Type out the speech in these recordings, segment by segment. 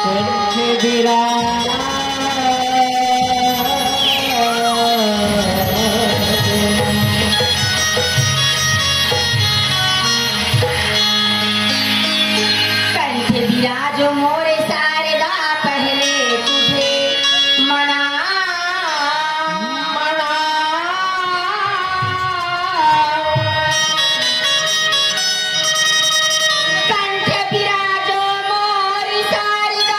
कंठ विराज कंठ विराजो मोरे शारदा पहले तुझे मना कंठ विराजो मोरी शारदा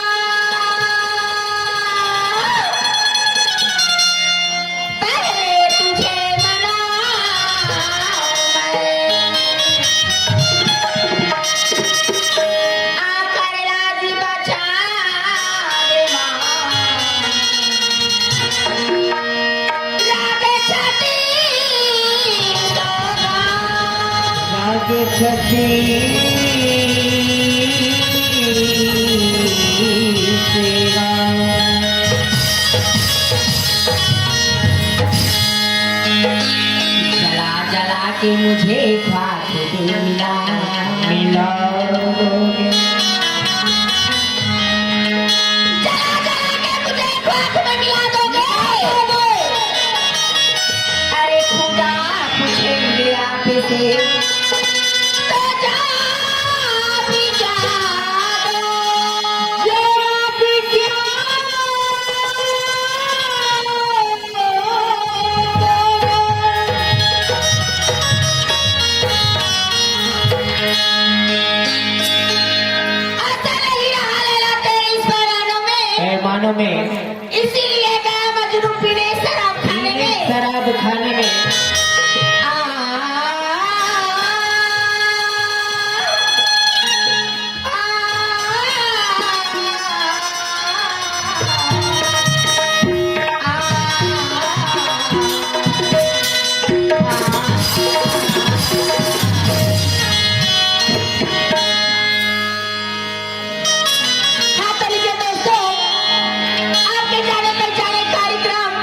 पहले तुझे मना आकर राज बचा दे माँ राग छठी सोना राग छठी सेवा जला जला के मुझे ख्वाब मिला मिला जला जला के मुझे ख्वाब में मिला दोगे अरे खुदा पूछेंगे आपसे तो जा भी जा दो जा भी पैमानों में इसीलिए गया मजनू पीने शराब खाने में शराब खाने में हाँ तो लीजिए दोस्तों आपके जाने पर जाने कार्यक्रम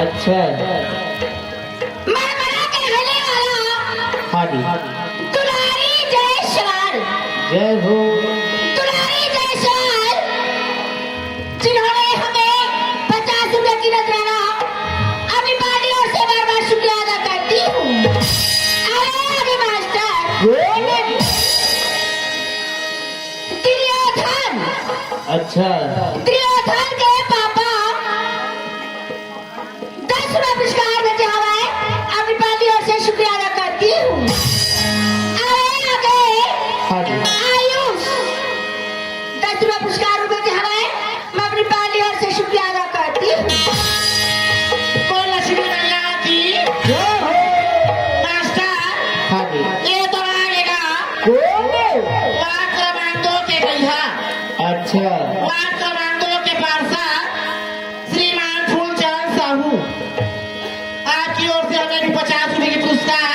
अच्छा मरमरा के गले वाला हाँ जी दुलारी जायसवाल, जय हो दुलारी जायसवाल जिन्होंने हमें 50 रुपए की नजराना अपनी पार्टियों से बार बार शुक्रिया अदा करती हूँ। अरे आगे मास्टर दुर्योधन, अच्छा दुर्योधन के पापा 10 रुपए पुरस्कार देते हुए अपनी पार्टियों से शुक्रिया अदा करती हूँ। अरे आगे हाँ जी आयुष 10 रुपए पुरस्कार देते हुए मैं अपनी पार्टियों से शुक्रिया अदा करती हूँ। बोल लक्ष्मी मैया की जय हो मास्टर हाँ जी ये तो आएगा वार्ड क्रमांक 2 के भैया अच्छा वार्ड क्रमांक 2 के पार्षद श्रीमान फूलचंद साहू आपकी ओर से हमें भी 50 रुपए की पुरस्कार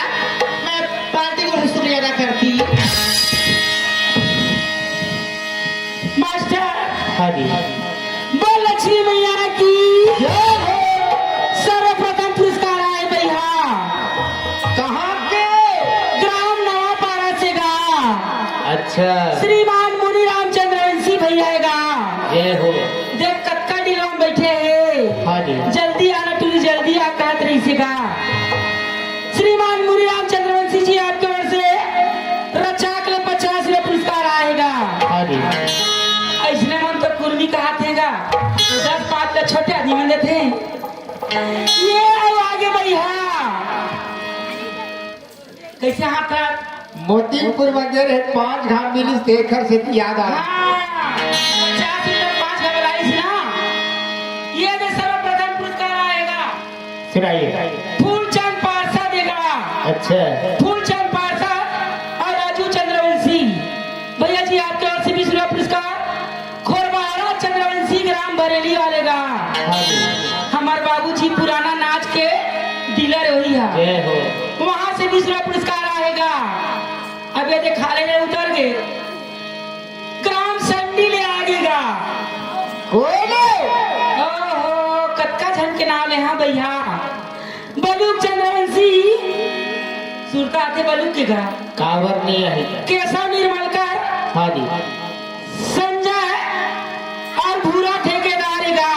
मैं पार्टी को शुक्रिया अदा करती मास्टर हाँ जी बोल लक्ष्मी मैया की सर्वप्रथम पुरस्कार आए भैया कहाँ के ग्राम नवापाड़ा से गा अच्छा श्रीमान मुनि रामचंद्र वंशी भैया गा जय हो देख कक्का डिलो में बैठे हैं हाँ जी जल्दी आना तू जल्दी आ कहत रही से गा श्रीमान मुनि रामचंद्र वंशी जी आपके ओर से रक्षा के लिए 50 रुपए पुरस्कार आएगा हाँ जी ऐसने मन तो कुर्मी कहा थेगा 10-5 तो छोटे आदमी मन देते हैं। ये आओ आगे भैया कैसे हाथ हाथ मोतीपुर मंदिर है 5 घाट मिली शेखर से याद आ हाँ 50 रुपए 5 खबर आई ना ये भी सर्वप्रथम पुरस्कार आएगा सुनाइए फूलचंद पारसा देगा अच्छा फूलचंद पारसा और राजू चंद्रवंशी भैया जी आपके ओर से 20 रुपए पुरस्कार खोरबाड़ा चंद्रवंशी ग्राम बरेली वाले का हाँ जी हमारे बाबूजी पुराना नाच के डीलर वही है जय हो वहां से 20 रुपए पुरस्कार आएगा। अब ये खाले में उतर गए ग्राम संडी ले आगेगा कोयले ओहो कत्का झन के नाम ले हाँ भैया बलूक चंद्रवंशी सुरता आते बलूक के घर कावर नहीं आई केशव निर्मलकर हाँ जी संजय और भूरा ठेकेदारेगा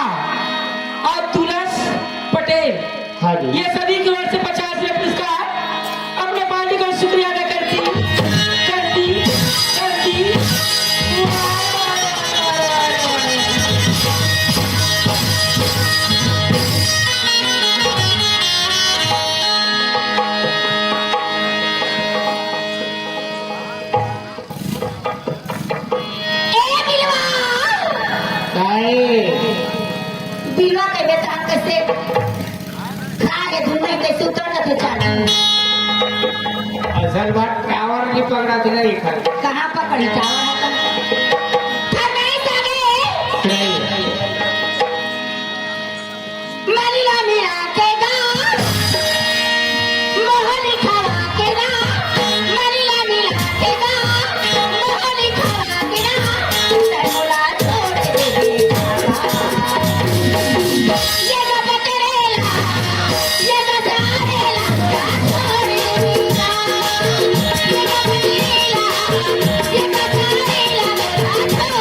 और तुलस पटेल हाँ जी ये सभी की ओर से 50 रुपए पुरस्कार अपने पार्टी को शुक्रिया अदा करती बिलवा के बेटा कैसे खा के धुआं कैसे उतर जाते चाटा असल बात टावर नहीं पकड़ा तो नहीं खा कहाँ पकड़ी चावल मलिला मेरा के गा मोहनी खवा के गा मलिला मेरा के गा मोहनी खवा के गा तोला छोड़ दे ये तो बकरेला ये तो जारेला छोड़ दे ये तो बकरेला ये तो जारेला छोड़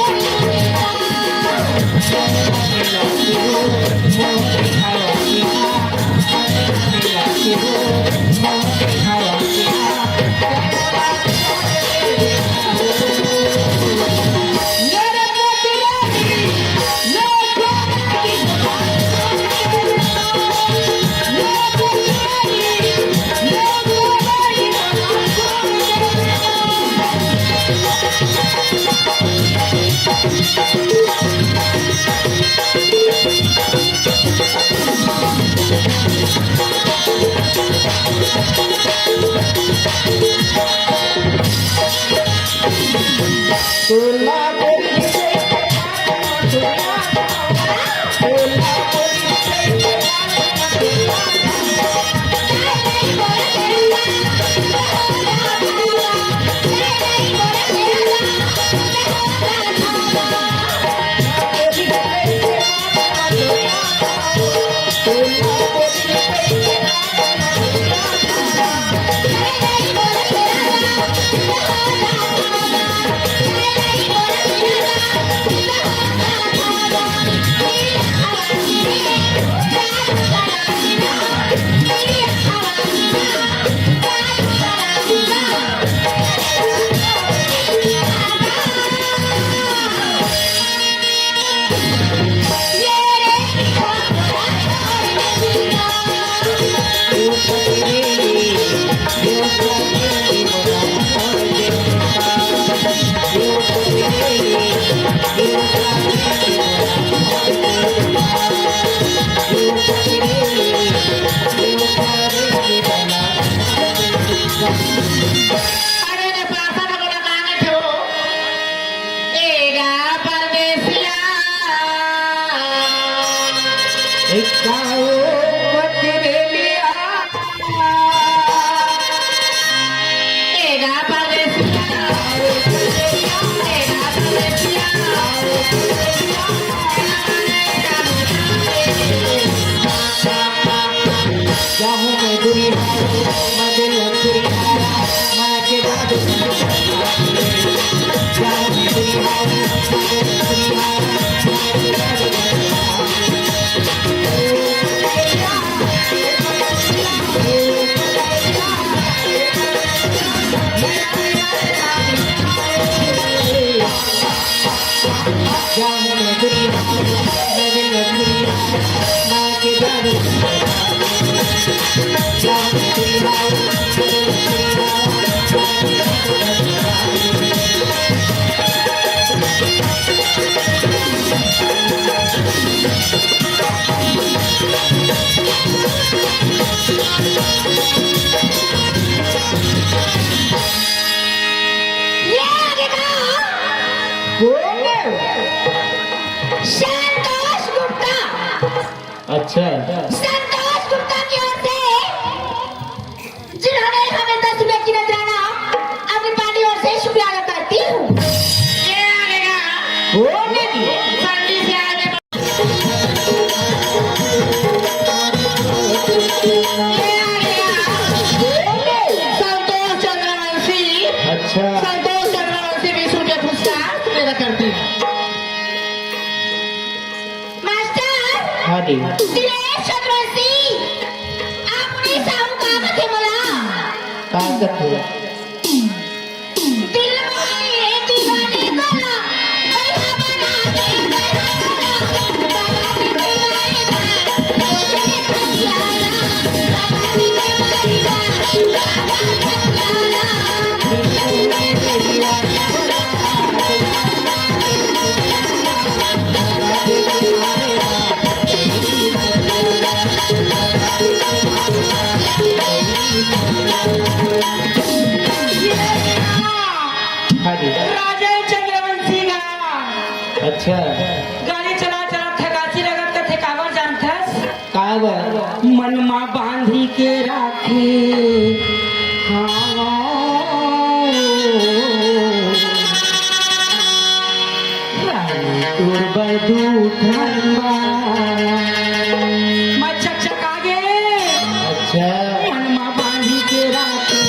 Oh, अरे ने पासा ना बोला मांगे थे वो एगा परदेसिया इक्काओ पकड़े लिया एगा परदेसिया एगा परदेसिया जाहूं मैं दूरी मैं दिल दूरी मैं के जादू जाहूं मैं दूरी मैं दिल दूरी मैं के जादू जाहूं मैं दूरी मैं दिल दूरी मैं के जादू जाहूं मैं दूरी मैं दिल ये आगे का कौन है? संतोष गुप्ता अच्छा संतोष गुप्ता की ओर से जिन्होंने हमें 10 रुपए की नजराना अपनी पार्टी ओर से शुक्रिया अदा करती हूँ। ये आएगा कौन है जी? संडी से आने संतोष चंद्रवंशी अच्छा संतोष चंद्रवंशी 20 रुपये पुरस्कार मेरा करती है मास्टर हाँ जी दिनेश चंद्रवंशी अपनी साहूकार से बोला ताकत है दिल में दीवाने को बैठा बना दे हाँ जी राजा चंद्रवंशी का अच्छा गाड़ी चला चला थकासी लगत का थकावर जानथस काबर मनमा बांधी के राखे हाँ तोर बदू धनवा मैं चकचका गे अच्छा मनमा बांधी के राखे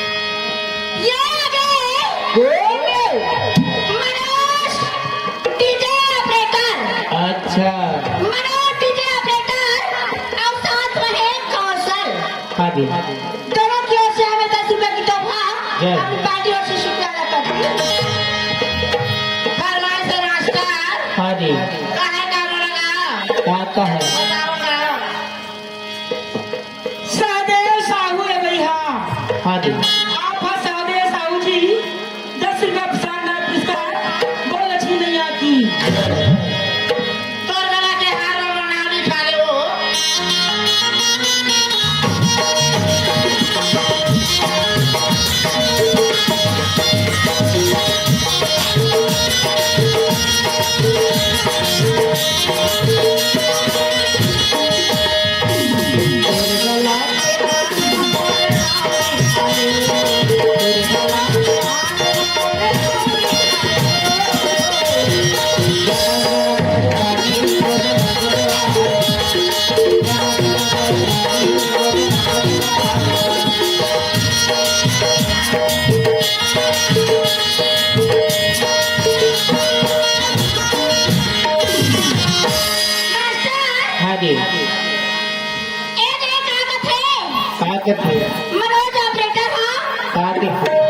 ये आगे कौन है? मनोज डीजे ऑपरेटर अच्छा मनोज डीजे ऑपरेटर और साथ में कौशल हाँ जी दोनों की ओर से हमें 10 रुपए की तोहफा जय। अपनी पार्टी ओर से शुक्रिया अदा करती हूँ। फरमाइश नाश्ता हाँ जी काहे का लगा आता है बताऊंगा सहदेव साहू है भैया हाँ जी आप हैं सहदेव साहू जी 10 रुपया शानदार पुरस्कार बोल लक्ष्मी नैया की तोर गला के हार और नानी खा ले वो हाँ जी ए रे का थे का के थे मनोज ऑपरेटर हां का के थे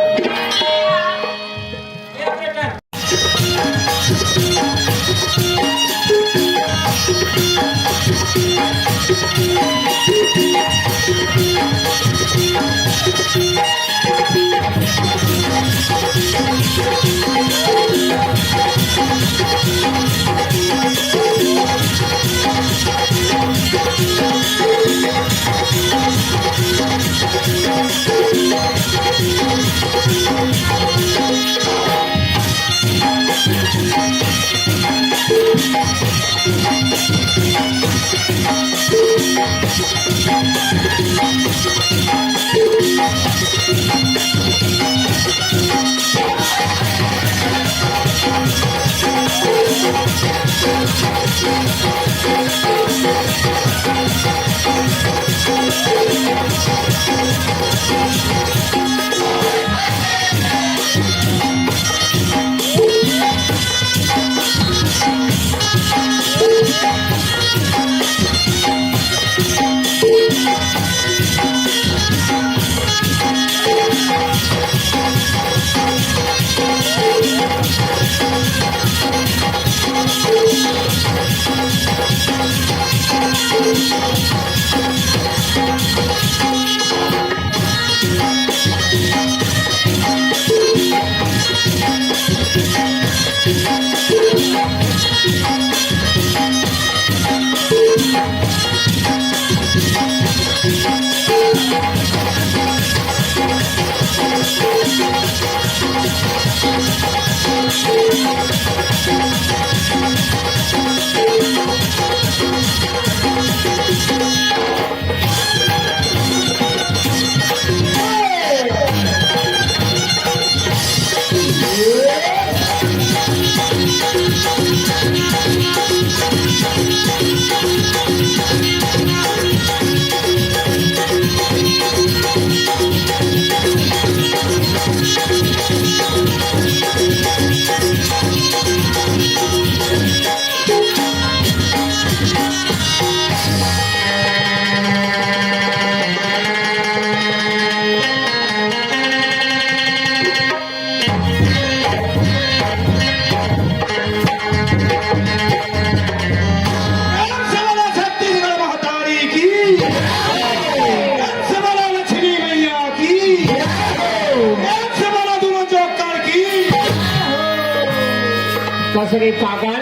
कसरे पागल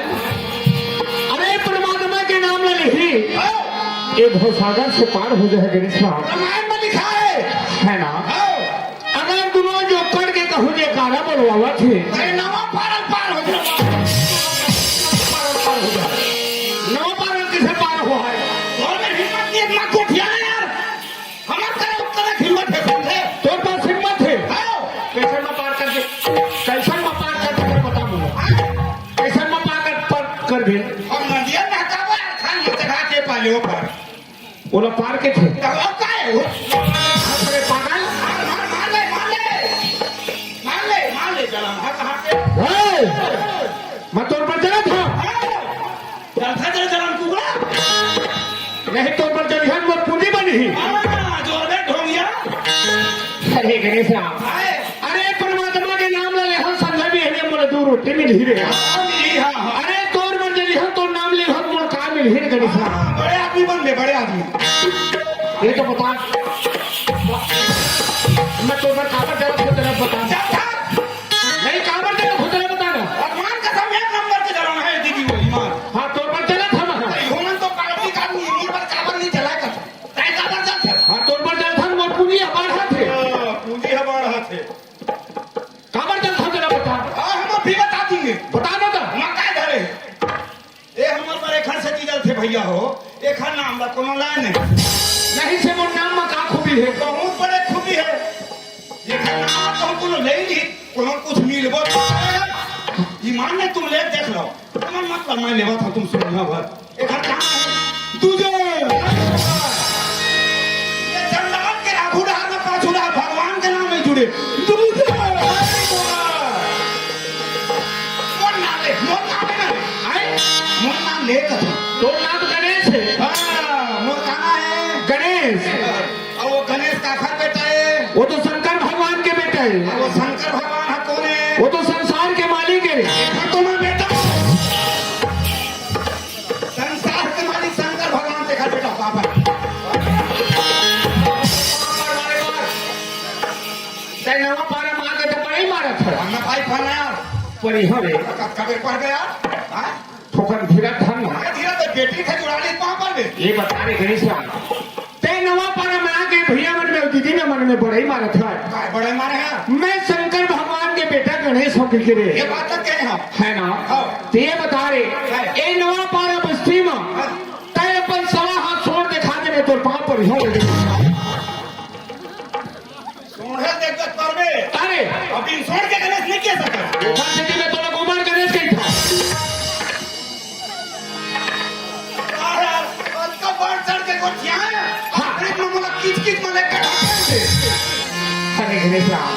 अरे परमात्मा के नाम ले लिखी ये भवसागर से पार हो जाए गणेश साहब रामायण में लिखा है ना अगर दोनों जो कर के कहूँ जे कारा बोलवा थे अरे नवा पार हो जाए नौ पार किसे पार हुआ है और में हिम्मत नहीं इतना कोठिया है यार हमारे तरह उतना हिम्मत है समझे तोर पास हिम्मत है कैसे मैं पार करके कैसे मैं पार करके फिर बता दूंगा कैसे मैं पार कर भी और नदिया में हटावा खान मत खा के पाले ऊपर बोला पार के थे अब का है वो अरे पागल मान ले चला कहाँ से मैं तोर पर चला था चलता चला कुकड़ा नहीं तोर पर चली मोर पूंजी बनी जोर में ढोंगिया अरे गणेश राम अरे परमात्मा के नाम ले हम संघा भी है मोर दो रोटी मिल ही रे अरे तोर पर चली हम तो नाम ले हम मोर का मिल ही रे गणेश राम बड़े आदमी बन गए बड़े आदमी ये तो बता मैं तो पर काबर जरा को तेरा बता नहीं काबर जरा को तेरा बताना भगवान का सब एक नंबर के जलाना है दीदी वो ईमान हां तो पर चला था मैं ह्यूमन तो काबी का ईमान पर काबर नहीं चला कर काय काबर चल हां तो पर चल था मोर पूंजी हमार हाथ है पूंजी हमारा हाथ है काबर चल था तेरा बता हम भी बता देंगे बता दो तो मैं काय धरे ए हमर पर एखन से डीजल थे भैया हो एखन नाम ला कोनो लाइन नहीं से मोर नाम में का खूबी है बहुत बड़े खूबी है ये खाना तो कोनो ले ली कोनो कुछ मिलबो ईमान ने तुम ले देख लो तुम्हारा मतलब मैं लेवा था तुम सुनना भर एक कहां है तुझे ये जंगल के आखुड़ा में पाछुड़ा भगवान के नाम में जुड़े तुझे मोर नाम ले आए मोर नाम ले तो तो नाम गणेश है गणेश। और वो गणेश का खर बेटा है, वो तो शंकर भगवान के बेटा है। वो शंकर भगवान है कौन है? वो तो संसार के मालिक है। देखा तो मैं बेटा, संसार के मालिक शंकर भगवान देखा बेटा पापा। ते नवा पारा मार के तो बड़ी मारत है। हमने भाई फलना यार, पर यहाँ रे कबे पड़ गया हाँ? ठोकर धीरा धन मैं धीरे तो बेटी थे जुड़ा ली कहाँ पर गए? ये बता रहे गणेश राम ते नवा पारा मार के भैया मन में दीदी ने मन में बड़े मारत है। काय बड़े मारे हैं? मैं शंकर भगवान के बेटा गणेश हूँ के रे ये बात तो कहे हम है ना। हाँ। तो ये बता रहे ए नवा पारा बस्ती में तय अपन सवा हाथ छोड़ दिखा दे मैं तोर पाँव पर हो सोहे देख कर में अरे अभी छोड़ के गणेश नहीं किया सका। ऊपर से मैं तो गोबर गणेश कही था। उसका बढ़ चढ़ के कुछ यहाँ है अपने मामला किच मले कर अरे गणेश राम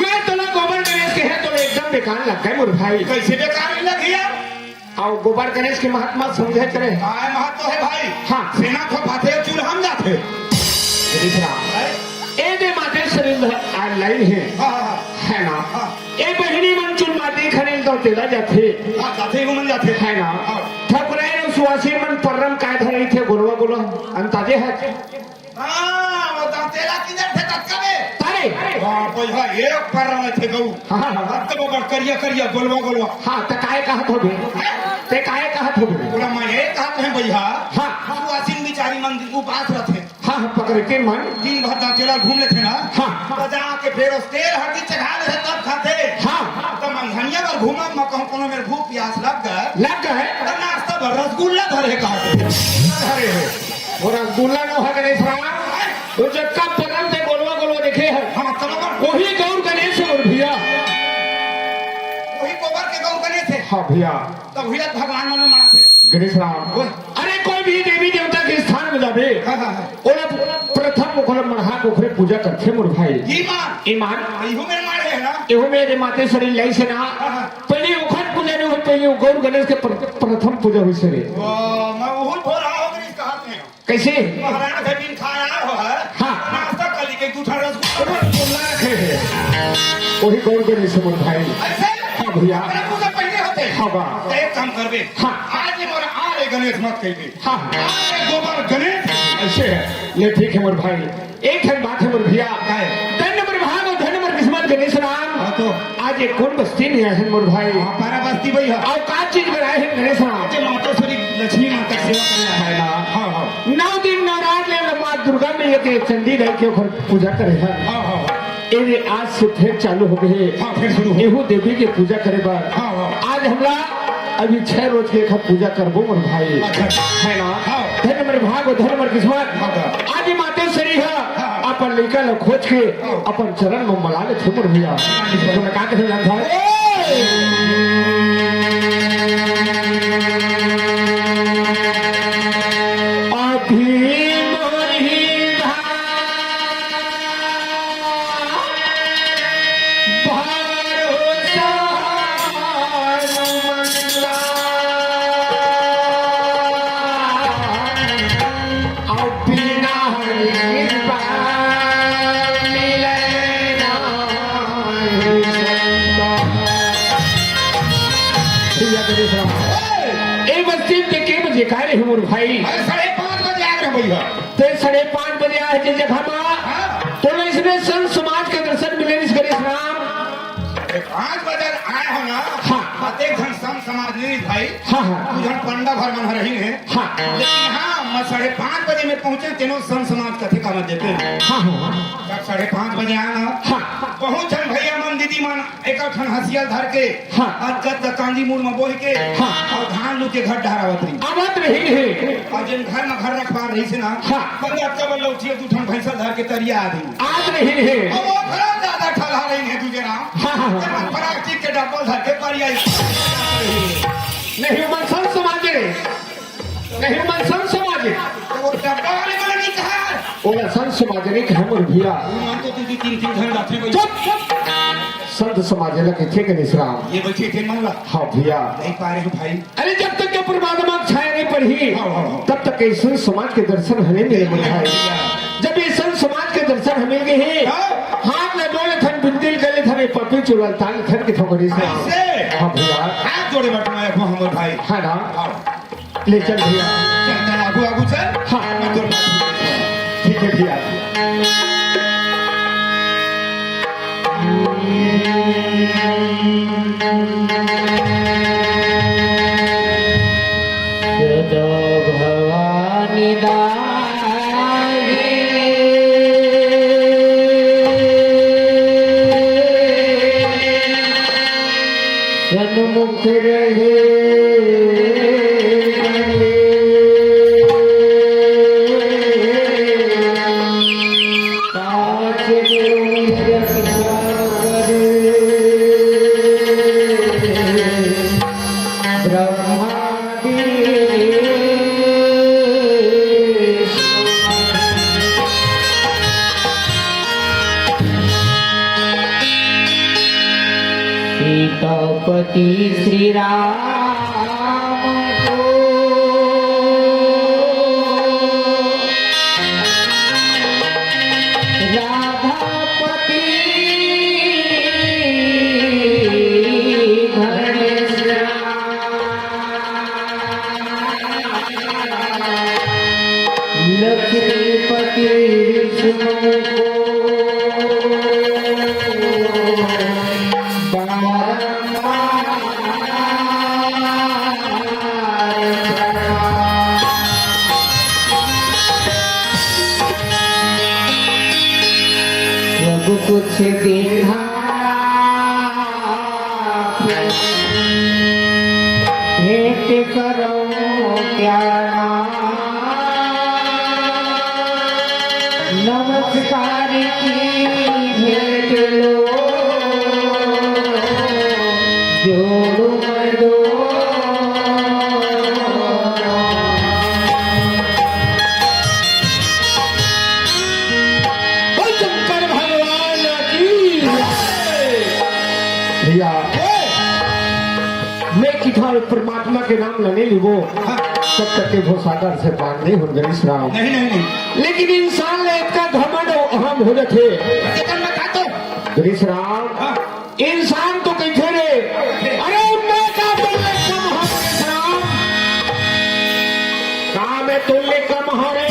मैं तो गोबर गणेश के है तो एकदम बेकार लग गए मोर भाई। कैसे बेकार नहीं लगी यार? और गोबर गणेश के महात्मा समझे करे काय महत्व है भाई? हाँ। सेना को फाते चूल्हा हम जाते गणेश राम ए दे माते शरीर लाइन है हाँ है ना। हाँ। ए बहिनी मन चुन माटी खनेल तो तेला जाते हाँ जाते ही मन जाते है ना। हाँ। ठकुराई ने सुवासी मन परम काय धरे थे गोलवा गोलो अंताजे है हाँ वो दांतेला किधर थे तत्का में? तारे हाँ पैसा एक पर रहे थे गऊ हाँ हाँ तब वो करिया करिया गोलवा गोलवा हाँ तो काय कहत हो बे ते काय कहत हो बे बोला मैं ये कहते हैं भैया हाँ हम वासिन बिचारी मंदिर को पास रहते हाँ पकड़ के मन दिन भर दांतेला घूम लेते ना हाँ तो जाके फिर उस तेल हल्दी चढ़ा ले तब खाते हाँ तो मंगनिया पर घूमा मैं कहूँ कोनो मेरे भूख प्यास लग गए लग गए तो नाश्ता भर रसगुल्ला धरे कहते धरे है और रसगुल्ला न है गणेश राम वो जब का पकड़ से गोलवा गोलवा देखे है हाँ तब वही गौर गणेश और भैया वही गोबर के गऊ बने थे हाँ भैया तो भैया भगवान मन में मना थे गणेश राम अरे कोई भी देवी देवता के स्थान में जाबे हाँ हाँ हाँ ओला प्रथम ओखला मढ़ा ओखरे पूजा करथे मोर भाई ईमान ईमान इहो मेरे मारे है ना एहो मेरे माते शरीर लाई से ना पहले ओखत पूजा नहीं हो पहले गौर गणेश के प्रथम पूजा हुई से रे वाह मैं बहुत हो रहा हूँ गणेश कहते हैं कैसे महाराणा के दिन खाया हो है हाँ। नाश्ता कर ली के दूसरा रसगुल्ला रसगुल्ला रखे है वही गौर गणेश मोर भाई ऐसे हाँ भैया मेरा पूजा पहले होते हाँ बा तो एक काम करबे हाँ। आज ये मोर आरे गणेश मत कहिबे हाँ आरे गोबर गणेश ऐसे है ये ठीक है मोर भाई एक है बात है मोर भैया धन नंबर भाग और धन नंबर किस्मत गणेश राम हाँ तो आज एक कौन बस्ती में आए हैं मोर भाई हाँ पारा बस्ती भैया और का चीज बनाए हैं गणेश राम जे मातेश्वरी लक्ष्मी माता की सेवा करना है है ना हाँ हाँ 9 दिन नवरात्र ले माँ दुर्गा मैया के चंडी रह के ओकर पूजा करे हैं हाँ हाँ ये आज से फिर चालू हो गए हाँ फिर शुरू हो एहू देवी के पूजा करे बार हाँ हाँ आज हमरा अभी 6 रोज के एक पूजा करबो मोर भाई अच्छा। है ना हाँ। धन नंबर भाग और धन नंबर किस्मत हाँ। आज मातेश्वरी है हाँ। अपन लड़का लो खोज के हाँ। अपन चरण में मला ले थे मोर भैया तो मैं का कहना था अभी मोरी भरोसा हनुमंता अब बिना कृपा मिले नाही संता। भैया गणेश राम ए बस्ती के बजे का रे मोर भाई अरे 5:30 बजे आ रहे भैया ते 5:30 बजे आए थे जगह में हाँ तो इसमें संत समाज के दर्शन मिले इस गणेश राम 5 बजे आए हो ना हाँ। प्रत्येक जन सम समाज नहीं भाई हाँ हाँ तू जन पंडा भर मन रही है हाँ लेकिन हाँ मैं 5:30 बजे में पहुंचे तीनों सम समाज कथे का मत देते हैं हाँ हाँ जब 5:30 बजे आया ना हाँ बहुत जन भैया मन दीदी मन एक ठन हसिया धर के हाँ। अजत कांजी मूड में बोल के हाँ। और धान लू के घर ढारावत रही आवत रही है और जिन घर में घर रखवा रही से ना हाँ। बंदा कब लौटिए तू ठन भैंसा धर के तरिया आ दी आज रही है और वो खरा ज्यादा ठला रही है तुझे ना हाँ, हाँ, हाँ। प्लास्टिक के डब्बल धर के परिया नहीं मन संत समाज नहीं मन संत समाज तो वो डब्बा वाले को नहीं कहा ओला संत समाज नहीं कहे मोर भैया मन तो तुझी 3 घंटा थे चुप संत समाज लगे थे गणेश राम। ये बैठे थे मन ला हाँ भैया। नहीं पा रहे हो भाई। अरे जब तक के परमात्मा की छाया नहीं पड़ी हाँ। तब तक ये संत समाज के दर्शन हमें मिले भाई। जब ये संत समाज के दर्शन हमें मिल गए हाँ। हाथ में डोले थन बिंदिल गले थने पपी चुड़ल ताल थन के थोड़ी से। ऐसे? हाँ भैया। हाथ जोड़े बैठना है हमर भाई। हाँ ना हाँ। ले चल भैया। चल चल आगू आगू चल। हाँ। मैं तोर बात ठीक है भैया। सदा भवानी सन्मुख रहे कांच में रक्षा करे सीतापति श्री राम को राधापति लक्ष्मीपति विष्णु को कुछ देखा भेंट करो क्या नमस्कार की भेंट लो जोड़ो मदो शंकर भगवान की भैया। मैं किधर परमात्मा के नाम लेने लिबो तब तक के वो सागर से पार नहीं हो गणेश राम। नहीं नहीं नहीं। लेकिन इंसान ने इतना घमंड और अहम हो जाते गणेश राम। हाँ। इंसान तो कैसे रे अरे मैं का तुल्य कम हो गणेश राम का मैं तुल्य कम हो रे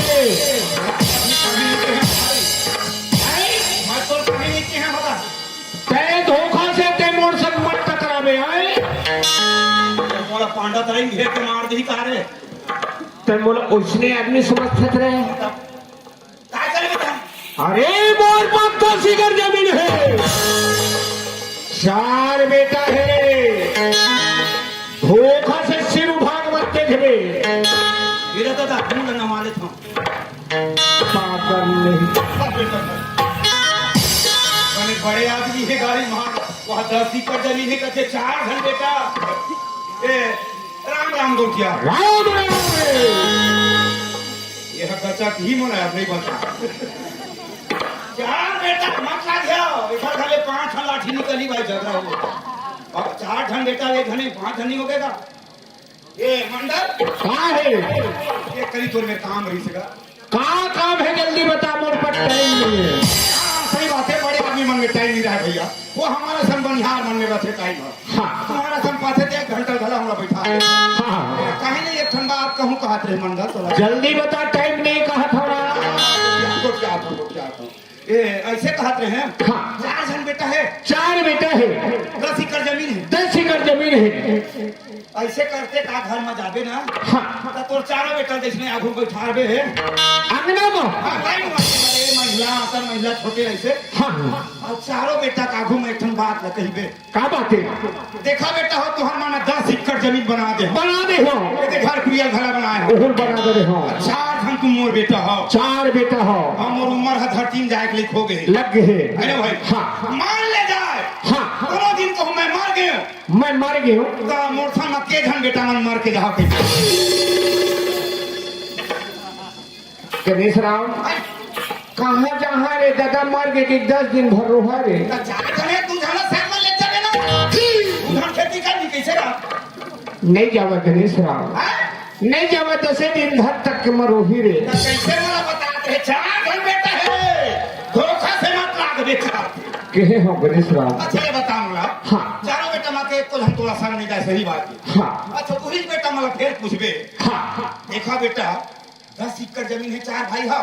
मैं तो कभी नहीं किया होगा। ते धोखा से ते मोड़ से मत टकरावे आए बोला पांडा ताई घेर के मार दी कारे। ते बोला उसने आदमी समझते रहे काय करे बेटा? अरे मोर बाप तो सिगर जमीन है 4 बेटा है धोखा से सिर उठाकर मत देखबे गिरा था खून लगा मारे था। पागल नहीं मैंने बड़े आदमी है गाड़ी मार वहाँ 10 पर जमीन है कहते 4 घंटे का। ए राम राम गोटिया राम राम यह बच्चा ही मना नहीं बचा। 4 बेटा मत ला जाओ बेटा खाले 5 लाठी निकली भाई झगड़ा हो। अब 4 घंटे बेटा एक घंटे 5 घंटे हो गएगा। ये मंडल कहाँ है ये करी तोर में काम रही सका। कहाँ काम है जल्दी बता मोर पर टाइम नहीं है। सही बात है बड़े आदमी मन में टाइम नहीं रहा भैया। वो हमारा सन बनिहार मन में रहते टाइम है। हाँ तुम्हारा सन पासे 1 घंटा भला हमरा बैठा है। हाँ कहीं नहीं एक ठंडा आप कहूँ कहते रहे मंडल थोड़ा जल्दी बता टाइम नहीं कहा थोड़ा क्या ए ऐसे कहते रहे हैं। हाँ 4 जन बेटा है 4 बेटा है 10 एकड़ जमीन है। 10 एकड़ जमीन है ऐसे करते का घर में जाबे ना हाँ तो तोर 4 बेटा देखने आगू बैठाबे है। अंगना में महिला छोटे ऐसे हाँ और 4 बेटा का आगू में एक ठन बात न कहिबे। का बात है देखा बेटा हो तुहार माना 10 एकड़ जमीन बना दे बना दे हो ये घर कुरिया घरा बनाए हो। ओहर बना दे हो 4 धन तुम मोर बेटा हो 4 बेटा हो हम और उम्र है धरती में जाए के लिए खो गए। लग गए अरे भाई हाँ मान ले जाए हाँ दोनों दिन कहूँ मैं मार गए मैं मर गई हूँ तो मोरथा में के धन बेटा मन मार के जाओ के गणेश राम कहाँ जहाँ रे दादा मर गए कि 10 दिन भर रोहा रे जाने तू जाना साथ में निकाल दी कैसे रहा नहीं जावा गणेश राव, नहीं जावा 10 दिन धर तक के मरोही रे। कैसे मला बता दे, चार घर बेटा है, धोखा से मत लाग बेटा। कहे हो गणेश राव? अच्छा ये बता मला, हाँ चारों बेटा माँ के एक हम थोड़ा संग नहीं जाए, सही बात है। हाँ अच्छा तू ही बेटा मला फिर पूछबे। हाँ देखा बेटा 10 एकड़ जमीन है, 4 भाई है।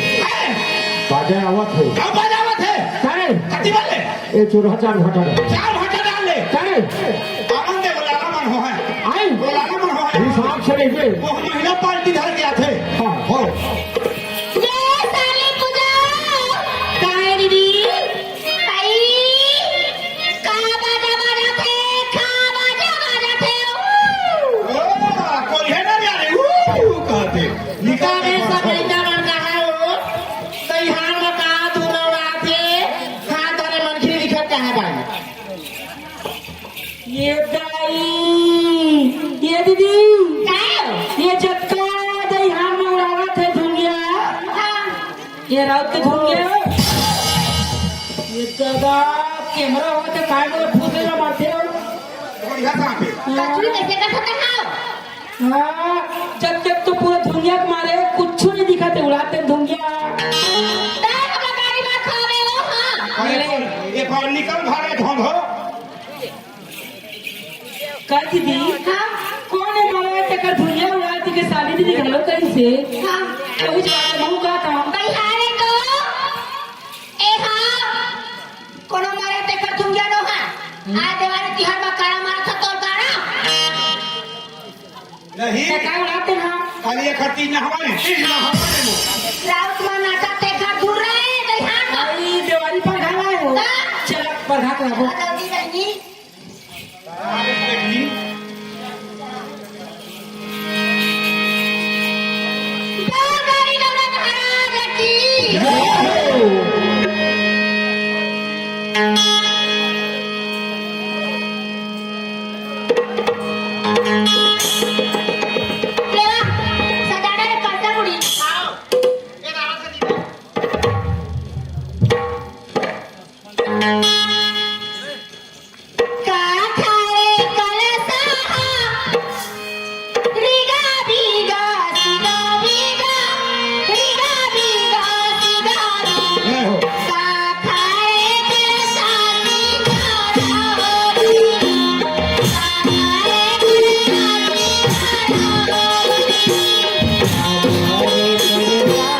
बाजा आवत है क्या बजावत है करे कति वाले ए चोरा चार घटा चार घंटा डाल ले करे आनंद है बोला मन हो है आई बोला मन हो है हिसाब से लेके वो महिला पार्टी धर गया थे हाँ हो ये साली पूजा काहे दीदी भाई का बाजा बाजा थे खा बाजा बाजा थे ओ कोई है ना यार कहते निकाल काहे सब लइका मन कहा हो तैहार में का दुनौराते हाथ धरे मनखी दिखत कहा बाई ये दाई ये दीदी ये चक्का दई हम उड़ावत है धुंगिया ये रात के धुंगिया ये दादा कैमरा होते काय में फूसे ना मारते हो और यहाँ कहाँ पे कचरी कैसे कर सकते हो हाँ जब जब तो पूरा धुंगिया को मारे कुछ नहीं दिखाते उड़ाते हैं धुंगिया तार अपना गाड़ी में खावे हो हां अरे एक बार निकल भागे धोंध हो कर दीदी हां कौन है मारा टकर धुंगिया उड़ाती के साली दीदी घलो कहीं से हां कोई बात नहीं कहा था बिहारे को ए हां कोनो मारे ते कर तुम जानो हां आज देवाली तिहार में काला मारा था तोर कारा नहीं टका उड़ाते हैं खाली एक खत्ती न हमारे तीन न हमारे राउत में नाचा ते का दूर रहे बिहार में भाई दिवाली पर घाला है हो चल पर घाट लागो जल्दी नहीं देखनी गाड़ी नौरा महाराज की लेवा सजाड़ा रे पाता कुड़ी का खाए कलसा रीगा बीगा सीगा बीगा रीगा बीगा सीगा ले हो का खाए कलसा सीगा रावरी का खाए कलसा सीगा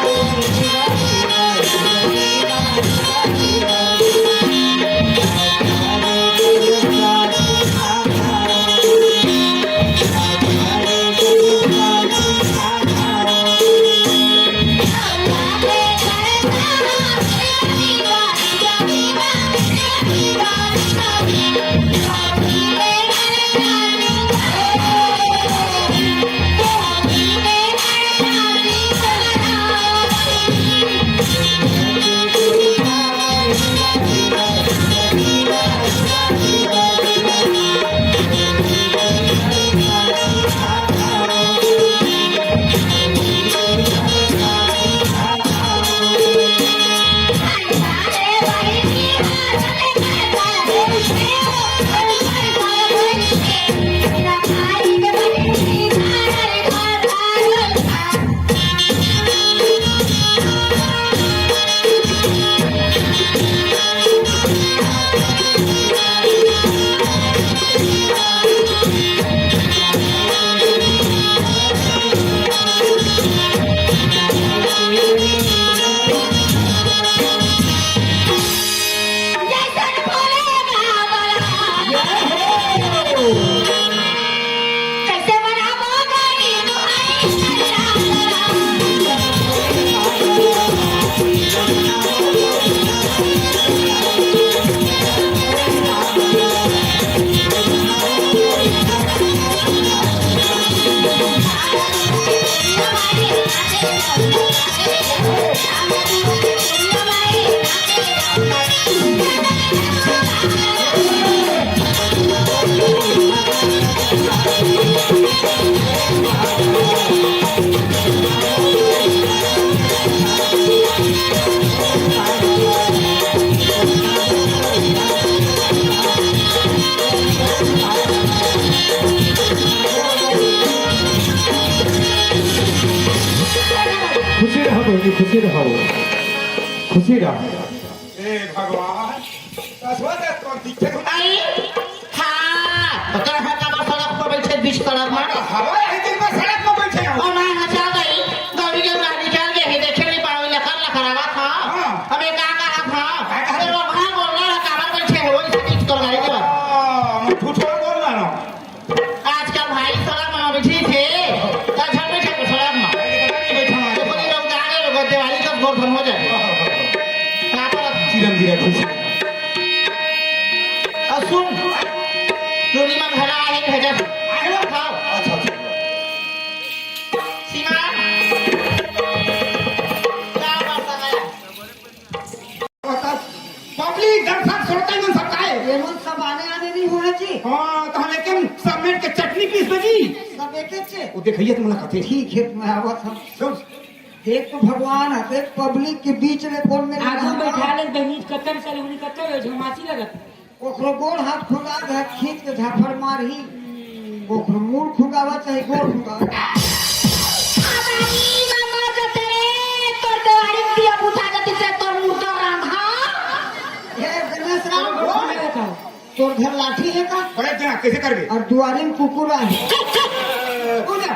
जी खुशी रहो, खुशी रहो। ए भगवान कसवा दे तो दिखे आई हाँ तो तेरा हाथ का सड़क पर बैठे बीच सड़क में हवा है दिन में सड़क में बैठे हो और मैं हंसा गई गाड़ी के गाड़ी चल के ही देखे नहीं पाओ लखन लखरावा था हमें कहा था अरे वो भाग बोल रहा काबर बैठे हो इस बीच कर गाड़ी के मैं झूठ बोल रहा हूं आजकल भाई सड़क में बैठी थे तो झड़ बैठे को सड़क में तो कोई लोग गाने लोग दिवाली का भोर भन हो जाए कहां पर चिरंजीवी खुशी। और सुन रोटी में भरा है भेजा आए खाओ अच्छा सीमा क्या बात है पब्लिक दर्शक श्रोता मन सब काहे ये मन सब आने नहीं हुआ जी, हां तो लेकिन सबमिट के चटनी पीस बजी सब एक से वो देखिए तुम कथे ठीक है। मैं आवत हम सुन एक तो भगवान है, एक पब्लिक के बीच में कौन में आगू बैठा ले बहनी कत्तर चल उनी कत्तर झमासी लगत ओकरो गोड़ हाथ खुदा है, खींच के झाफड़ मारही ओकरो मूल खुगावा चाहे गोड़ खुगावा। आबादी मामा जतरे तोर देवारी दिया बुझा जति से तोर मुर्दा रांधा हे गणेश राम तोर घर लाठी है का बड़े जना कैसे करबे और दुआरी में कुकुर है पूजा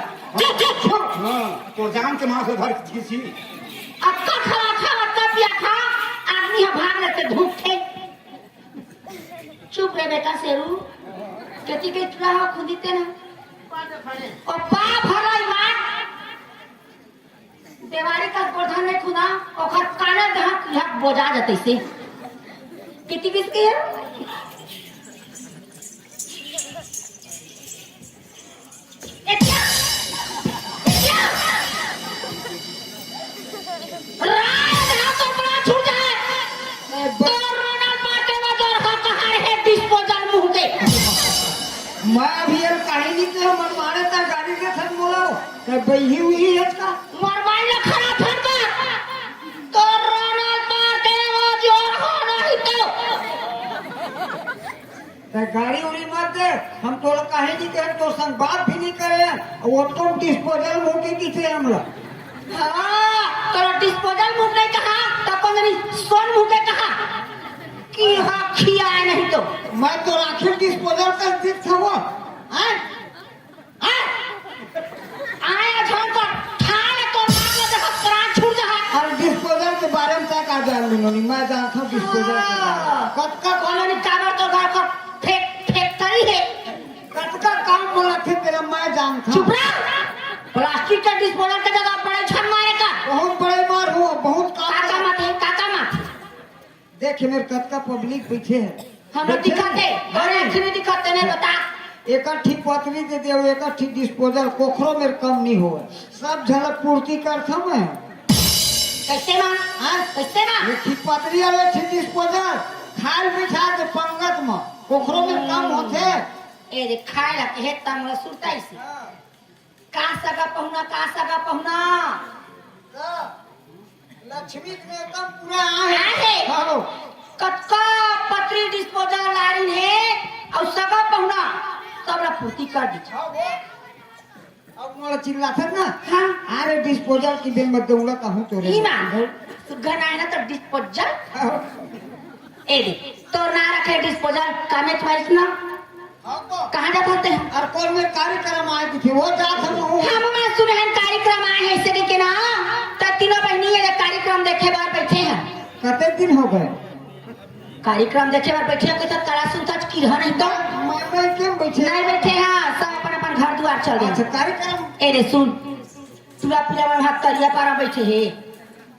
हां तो जान के मां से भर किसी अक्का खड़ा था अक्का पिया था आदमी है भाग लेते धूप थे चुप रे बेटा शेरू कति के इतना हो खुदीते ना और पा भराई मार देवारी का प्रधान ने खुदा ओकर काने दहक यह बोझा जते से किति किसके है एतिया एतिया रात रात तो बड़ा छूट जाए तो रोना मारते वजर का कहां है डिस्पोजल मुंह के मैं अभी ये कहानी के मन मारे ता गाड़ी के साथ बोलाओ तो बही हुई है इसका मरवाई न खरा फरबा तो रोना मारते वजर हो नहीं तो गाड़ी उड़ी मत दे, हम तो कहानी के तो संग बात भी नहीं करे वो तो डिस्पोजल मुंह के पीछे हम लोग हां तो डिस्पोजल मुंह नहीं कहा तो पंगनी सोन मुंह के कहा कि हां खिया नहीं तो मैं तो आखिर डिस्पोजल का दिख था वो हैं हैं आया छोड़ कर ठाल तो मार दे प्राण छूट जा और डिस्पोजल के बारे में क्या जान ली मैं जानता हूँ डिस्पोजल के बारे में कत का कॉलोनी काबर तो घर का फैक्ट्री है कत का काम बोला थे तेरा मैं जानता चुप हूँ रह प्लास्टिक का डिस्पोजल के जगह बड़े छन मारे का बहुत बड़े मार हुआ बहुत काका काम मत है काका मत देख मेरे कत का पब्लिक पीछे है हम दिखाते अरे एक्चुअली दिखाते नहीं बता एक ठीक पतली दे दे एक ठीक डिस्पोजल कोखरो मेरे कम नहीं हुआ सब झलक पूर्ति करता मैं कैसे मां हां कैसे मां एक ठीक पतली और एक ठीक डिस्पोजल खाल बिछा के पंगत में कोखरो में कम होते ए रे खाए ला के तंग सुरताई से का सगा पहुना लक्ष्मी में एकदम पूरा आहे हाँ कटका पतरी डिस्पोजल लारी है और सगा पहुना सबला पूर्ति कर दी अब मोला चिल्लाते ना हां अरे डिस्पोजल की दिन में दौड़ा कहूँ तो रे ई मान सुगन आए ना तो डिस्पोजल ए रे तो ना रखे डिस्पोजल कामे चॉइस ना कहाँ जा सकते हैं और कौन में कार्यक्रम आए थे वो जात हम मैं सुने हैं कार्यक्रम आए हैं इससे के ना तो तीनों बहनी ये कार्यक्रम देखे बार बैठे हैं कते दिन हो गए कार्यक्रम देखे बार बैठे हैं तो कला सुनता की रहा नहीं तो मैं क्यों बैठे नहीं बैठे हैं सब अपन अपन घर द्वार चल अच्छा गए कार्यक्रम ए रे सुन पूरा पूरा हाथ करिया पारा बैठे है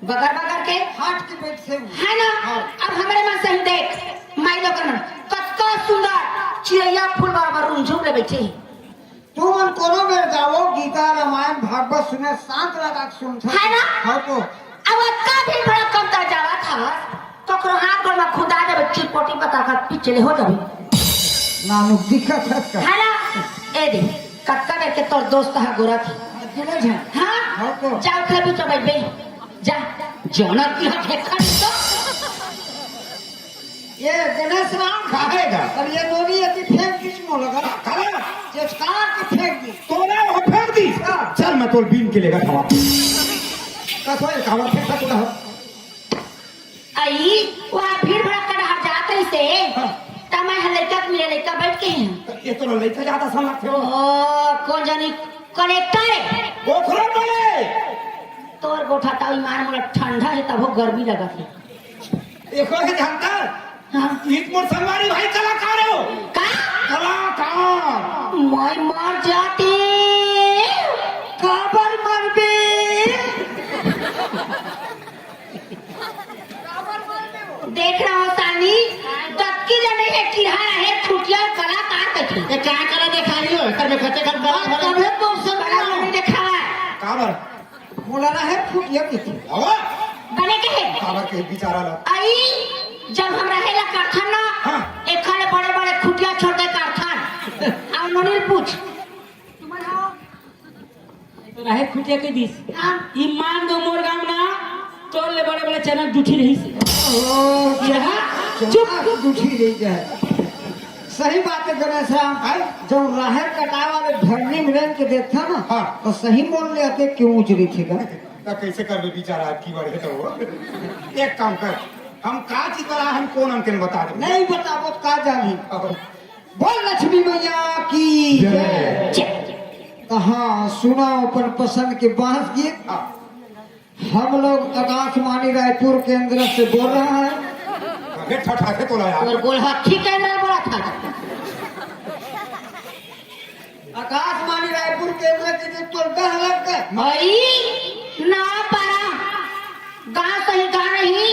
बगर बगर के हाट के बैठे है ना अब हमारे मन से ही देख माई लोग मन कत्ता सुंदर चिड़ैया फूल बराबर रुंझुम ले बैठे हैं तू मन कोनो में जाओ गीता रामायण भागवत सुने शांत लगा के सुन है ना? हाँ तो अब का भी बड़ा कम तर जावा था तो करो हाथ गोड़ में खुदा दे बच्ची पोटी बता कर पिछले हो जाबे नानु दिक्कत है है ना ए दे कक्का बेर के तोर दोस्त है गोरा थी जिले झे हां हाँ तो जाओ खेल भी तो बैठ बे जा जोना की देखा तो ये गणेश राम खाएगा और ये दोनी ये फेंक किस मो लगा खाएगा चेस्कार के फेंक दी तो ना वो फेंक दी चल मैं तो बीन के लेगा खावा कसो कावर फेंका तुला आई वहाँ भीड़ भड़क कर जात रही से हाँ। तब मैं लड़का के मेरे लड़का बैठ के हैं ये तो लेके जाता समझ थे ओ कौन जानी कनेक्टर है पोखरा बोले तोर गोठा ताऊ मान मोला ठंडा है तब वो गर्मी लगा थी देखो है जानकर हाँ ईद मोर संगवारी भाई कलाकार हो का कलाकार मैं मर जाती खबर मर बे देख रहा हो तानी तबकी जने है किहारा है छुटिया कलाकार कथी ये क्या करे देखा लियो कर में खर्चे कर तबे तो सब बड़ा नहीं देखा है कावर बोला है फुटिया किती आवा बने के है कावर के बेचारा ला आई जब हम रहेला कारखान ना हाँ। एक खाले बड़े बड़े खुटिया छोड़ के कारखान और नोनिल पूछ तो रहे खुटिया के दिस हाँ ई मान दो मोर गांव ना तोर ले बड़े बड़े चैनल जूठी रही से चुप दूठी रही जाए सही बात है गणेश राम जब राहर कटावा वाले धरनी में रंग के देखता ना हाँ। तो सही बोल ले आते क्यों उचरी थी का तो कैसे कर बे बेचारा की बार है तो वो एक काम कर हम का चीज करा हम कौन अंक ने बता दे नहीं बताओ का जानी बोल लक्ष्मी मैया की जय तो हाँ सुना अपन पसंद के बांस गीत हम लोग आकाशवाणी रायपुर केंद्र से बोल रहे हैं ये ठठा के तोला यार और गोल हाथी के अंदर बड़ा था आकाशवाणी रायपुर केंद्र के जो तो दह लग गए भाई ना पारा गाँव सही गा नहीं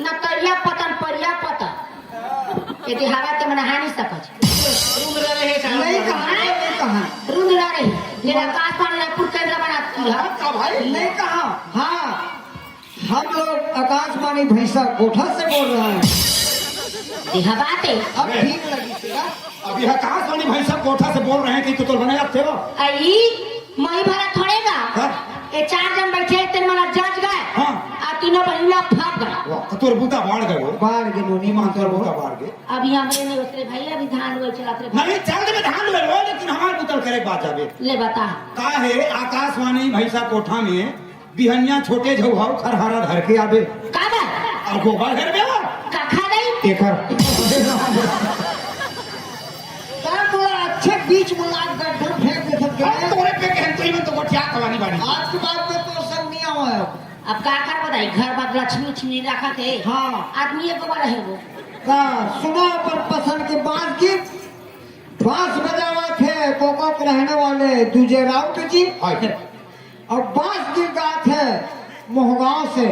न तरिया पतन परिया पतन यदि हवा के मन हानि सकत नहीं कहा नहीं कहा रुंदरा रही ये आकाशवाणी रायपुर केंद्र बनाती है का भाई नहीं कहा हाँ हम लोग आकाशवाणी भैंसा कोठा से बोल रहे हैं यह बात है अब ठीक लगी थी ना? अभी आकाशवाणी भाई सब कोठा से बोल रहे हैं कि तो बने थे वो आई मई भरा थोड़ेगा हाँ। ये 4 जन बैठे तेरे माना जज गए हाँ। आ तीनों बहिला फक गए वाह तो तोर बूता बाढ़ गए वो बाढ़ के नोनी मान मानकर तोर बोल बूता बाढ़ गए अभी हमरे नहीं उतरे भाई अभी धान हुए चलाते रहे भाई नहीं चल में धान में हो लेकिन हमार बूतल करे बात जाबे ले बता का है आकाशवाणी भैसा कोठा में बिहनिया छोटे झौहाव खरहारा धर के आवे का बा और गोबर घर में वो का खा गई एकर तार बोला अच्छे बीच में लाग गड्ढा फेंक दे सब अब तोरे पे कहन तो में तो गोटिया कवानी बाड़ी आज के बाद में तो सब नहीं आवा है अब का कर बताई घर बाद लक्ष्मी उछमी रखा थे हाँ आदमी एक बार है वो का सुना पर पसंद के बांस की बांस बजावा थे कोकक रहने वाले दूजे राउत जी और बांस की गात है मोहगांव से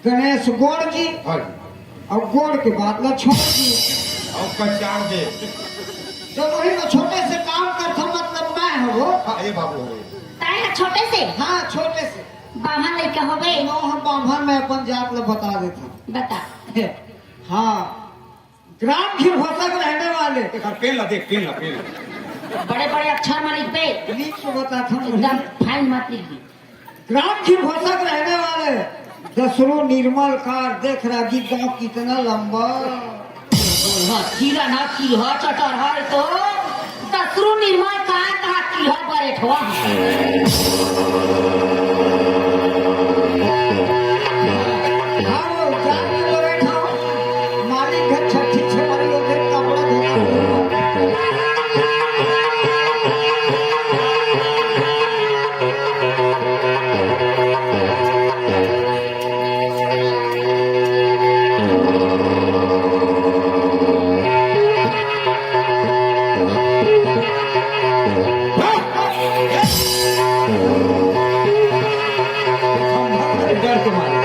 गणेश गौड़ जी और गौड़ के बाद लक्ष्मण जी और कचार दे जब वही में छोटे से काम करता मतलब मैं है वो ए बाबू ताए छोटे से हाँ छोटे से बामन लड़का हो गए नो हम बामन में अपन जात लो बता देता बता हाँ ग्राम खिरभसक रहने वाले एकर पेन ला देख पेन ला बड़े बड़े अक्षर में लिख पे लिख के बताता हूँ एकदम फाइन मत लिख दी ग्राम खिरभसक रहने वाले दसरो निर्मल कार देख रहा कि गाँव कितना लंबा हाँ खीरा ना खीरा चटर है तो दसरू निर्मल का कहा खीरा पर ठोआ हाँ वो जाति में बैठा हूँ मालिक घर छठी छपरी होते कपड़ा धोना डर के मारे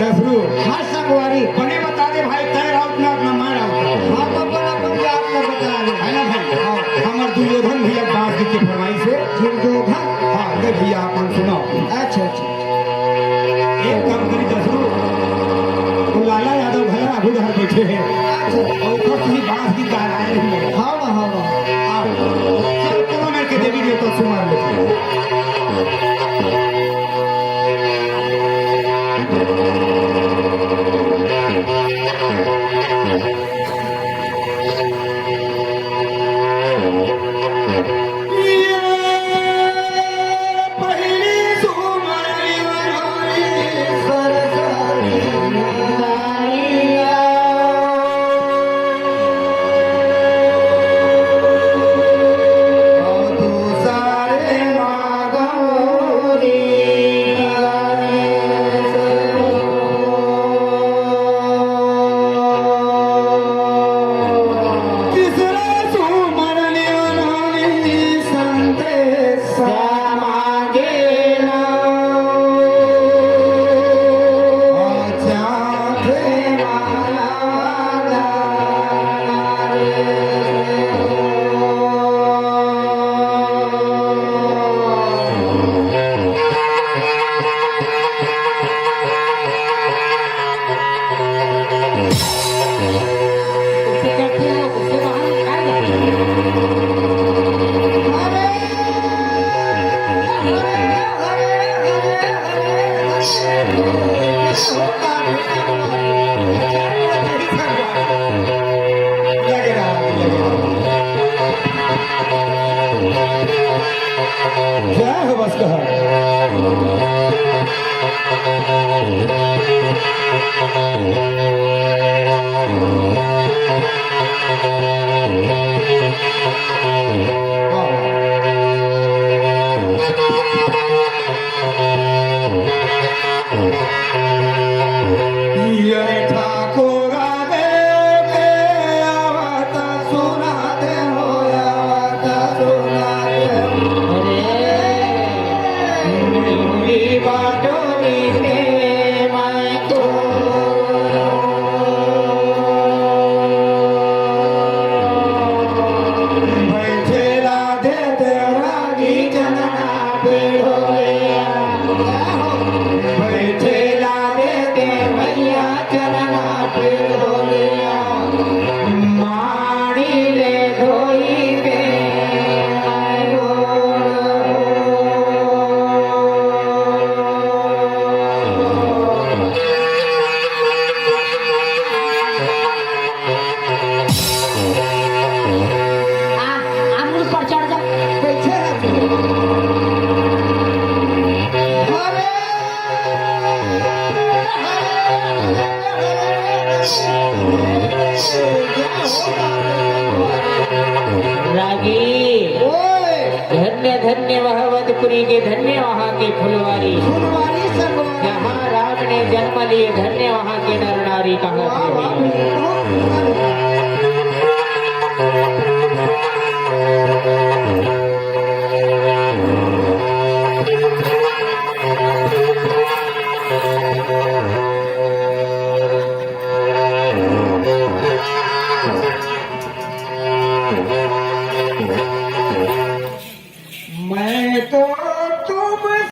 दसरू हर संगवारी बने बता दे भाई तय राउत ना अपना मार राउत हम अपन जात को बता रहे है ना भाई हमर दुर्योधन भैया बात की फरमाई से दुर्योधन हाँ दे भैया अपन सुनाओ अच्छा अच्छा एक काम करी दसरू वो लाला यादव भैया अभी घर बैठे हैं अच्छा और ऊपर से बांस की गाय आए हैं हाँ ना हाँ ना चल कोनो मेरे के देवी देवता सुमार लेते पहली ये ठाकुरा देव के आवत सुनाते हो आवत सुनाते हो मेरी बाटोली के मैं तो बैठे राधे तेरा गीतना बेड़ोया बैठे राधे ते भैया चरना बेड़ोया माड़ी ले धोई के अमूल पर चढ़ जा बैठे हरे रागी ओए धन्य धन्य वहवदपुरी के धन्य वहाँ के फुलवारी फुलवारी सब जहाँ राम ने जन्म लिए धन्य वहाँ के नर नारी कहाँ थे बहुत